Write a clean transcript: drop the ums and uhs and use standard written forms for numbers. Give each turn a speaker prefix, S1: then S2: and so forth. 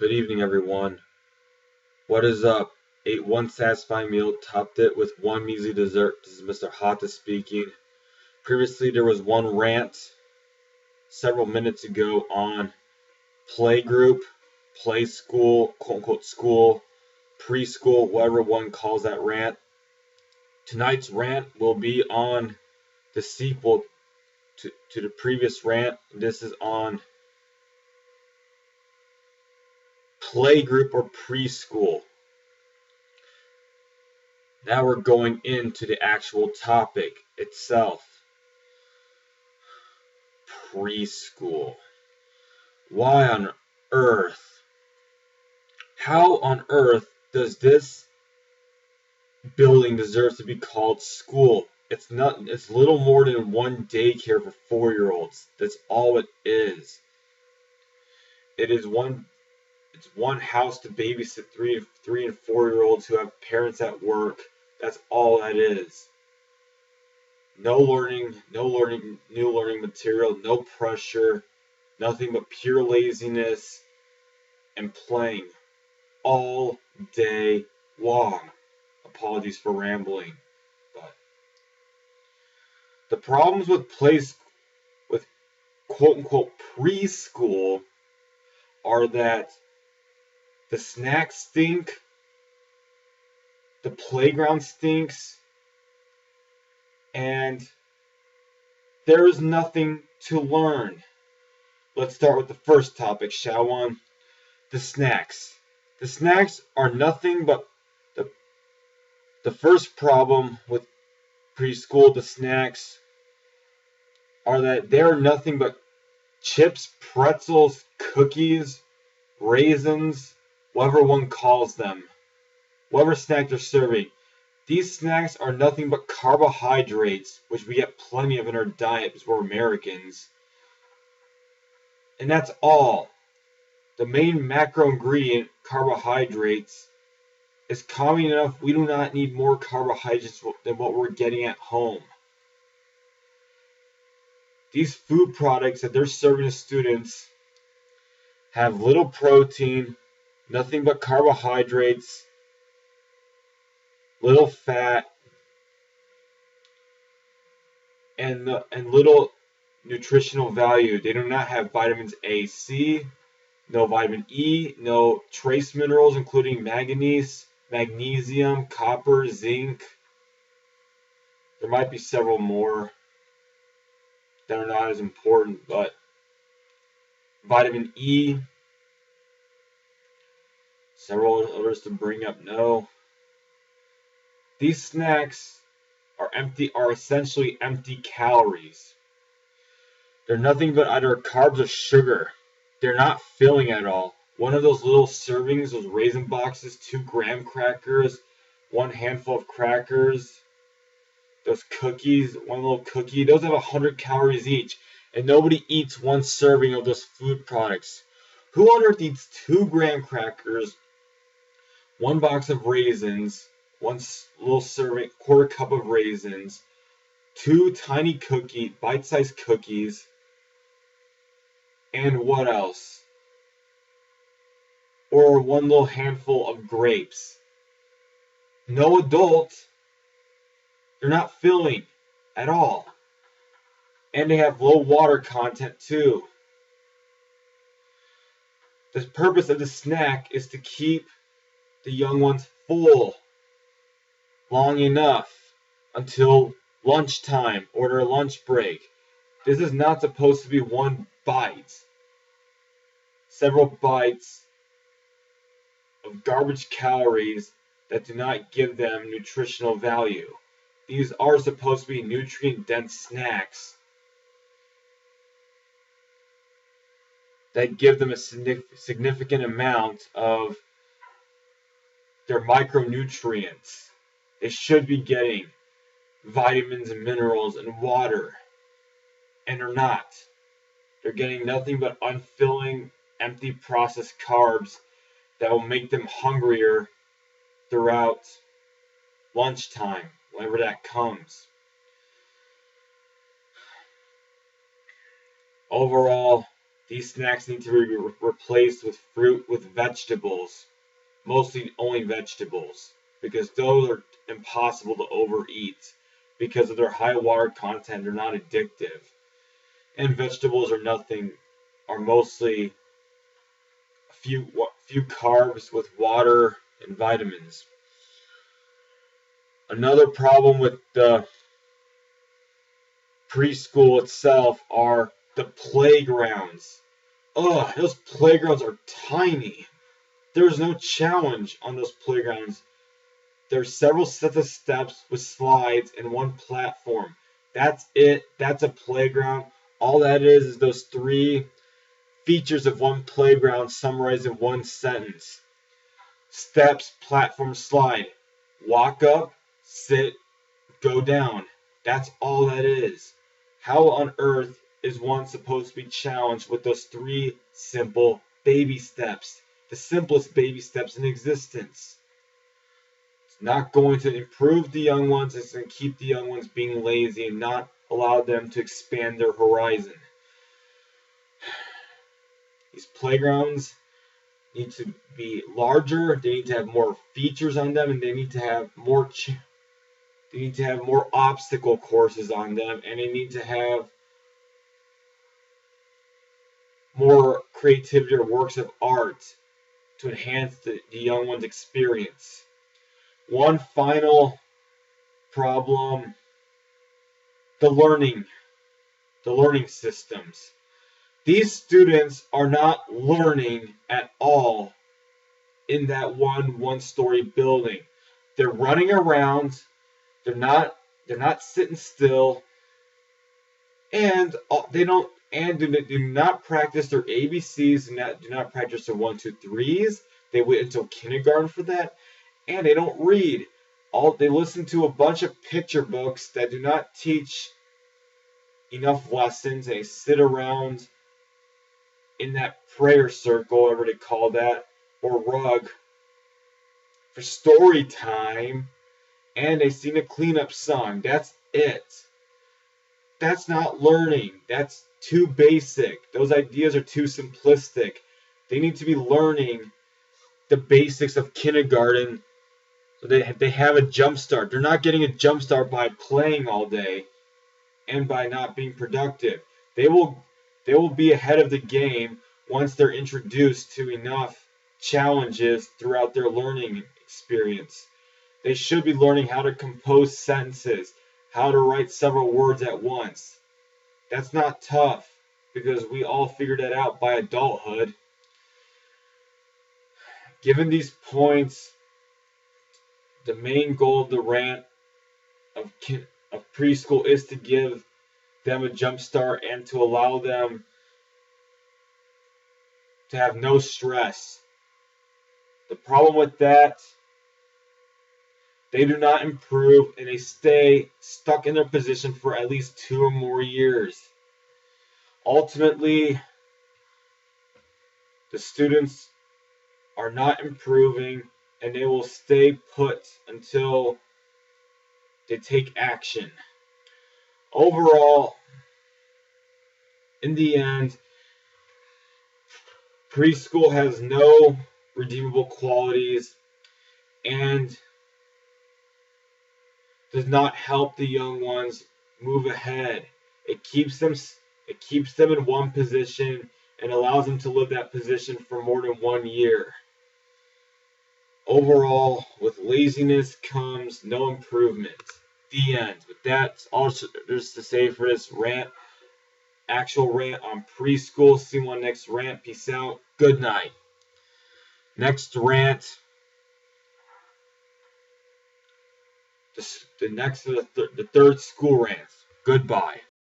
S1: Good evening, everyone. What is up? Ate one satisfying meal, topped it with one measly dessert. This is Mr. Hata speaking. Previously, there was one rant several minutes ago on playgroup, play school, quote unquote school, preschool, whatever one calls that rant. Tonight's rant will be on the sequel to the previous rant. This is on playgroup or preschool. Now we're going into the actual topic itself. Preschool. Why on earth? How on earth does this building deserve to be called school? It's not. It's little more than one daycare for 4-year-olds. That's all it is. It's one house to babysit three and 4-year-olds who have parents at work. That's all that is. No learning, new learning material, no pressure, nothing but pure laziness and playing all day long. Apologies for rambling, but the problems with quote unquote preschool are that the snacks stink, the playground stinks, and there is nothing to learn. Let's start with the first topic, shall we? The snacks. The snacks are nothing but the first problem with preschool. The snacks are that they're nothing but chips, pretzels, cookies, raisins, whatever one calls them, whatever snack they're serving. These snacks are nothing but carbohydrates, which we get plenty of in our diet because we're Americans. And that's all. The main macro ingredient, carbohydrates, is common enough. We do not need more carbohydrates than what we're getting at home. These food products that they're serving to students have little protein, nothing but carbohydrates, little fat, and little nutritional value. They do not have vitamins A, C, no vitamin E, no trace minerals including manganese, magnesium, copper, zinc. There might be several more that are not as important, but vitamin E, several others to bring up, no. These snacks are essentially empty calories. They're nothing but either carbs or sugar. They're not filling at all. One of those little servings, those raisin boxes, 2 graham crackers, one handful of crackers, those cookies, one little cookie, those have 100 calories each. And nobody eats one serving of those food products. Who on earth eats 2 graham crackers, 1 box of raisins, 1 little serving, quarter cup of raisins, 2 tiny bite-sized cookies, and what else? Or 1 little handful of grapes. No adult. They're not filling at all. And they have low water content too. The purpose of the snack is to keep the young ones full long enough until lunchtime or their lunch break. This is not supposed to be 1 bite. Several bites of garbage calories that do not give them nutritional value. These are supposed to be nutrient-dense snacks that give them a significant amount of their micronutrients. They should be getting vitamins and minerals and water, and they're not. They're getting nothing but unfilling, empty processed carbs that will make them hungrier throughout lunchtime, whenever that comes. Overall, These snacks need to be replaced with fruit with vegetables, mostly only vegetables, because those are impossible to overeat because of their high water content. They're not addictive, and vegetables are mostly a few carbs with water and vitamins. Another problem with the preschool itself are the playgrounds. Ugh, those playgrounds are tiny. There's no challenge on those playgrounds. There's several sets of steps with slides and one platform. That's it. That's a playground. All that is those three features of one playground summarized in one sentence. Steps, platform, slide. Walk up, sit, go down. That's all that is. How on earth is one supposed to be challenged with those three simple baby steps? The simplest baby steps in existence. It's not going to improve the young ones. It's going to keep the young ones being lazy and not allow them to expand their horizon. These playgrounds need to be larger. They need to have more features on them, and they need to have more obstacle courses on them, and they need to have more creativity or works of art to enhance the young one's experience. One final problem, the learning systems. These students are not learning at all in that one-story building. They're running around. They're not sitting still, and do not practice their ABCs. Do not practice their 1, 2, 3s. They wait until kindergarten for that, and they don't read. They listen to a bunch of picture books that do not teach enough lessons. They sit around in that prayer circle, whatever they call that, or rug, for story time, and they sing a cleanup song. That's it. That's not learning. That's too basic. Those ideas are too simplistic. They need to be learning the basics of kindergarten so they have a jump start. They're not getting a jump start by playing all day and by not being productive. They will be ahead of the game once they're introduced to enough challenges throughout their learning experience. They should be learning how to compose sentences, how to write several words at once. That's not tough because we all figured that out by adulthood. Given these points, the main goal of the rant of preschool is to give them a jump start and to allow them to have no stress. The problem with that, they do not improve and they stay stuck in their position for at least 2 or more years. Ultimately, the students are not improving and they will stay put until they take action. Overall, in the end, preschool has no redeemable qualities and does not help the young ones move ahead. It keeps them in one position and allows them to live that position for more than 1 year. Overall, with laziness comes no improvement. The end. With that, all there's to say for this actual rant on preschool. See you on next rant. Peace out. Good night. Next rant. The third school rant. Goodbye.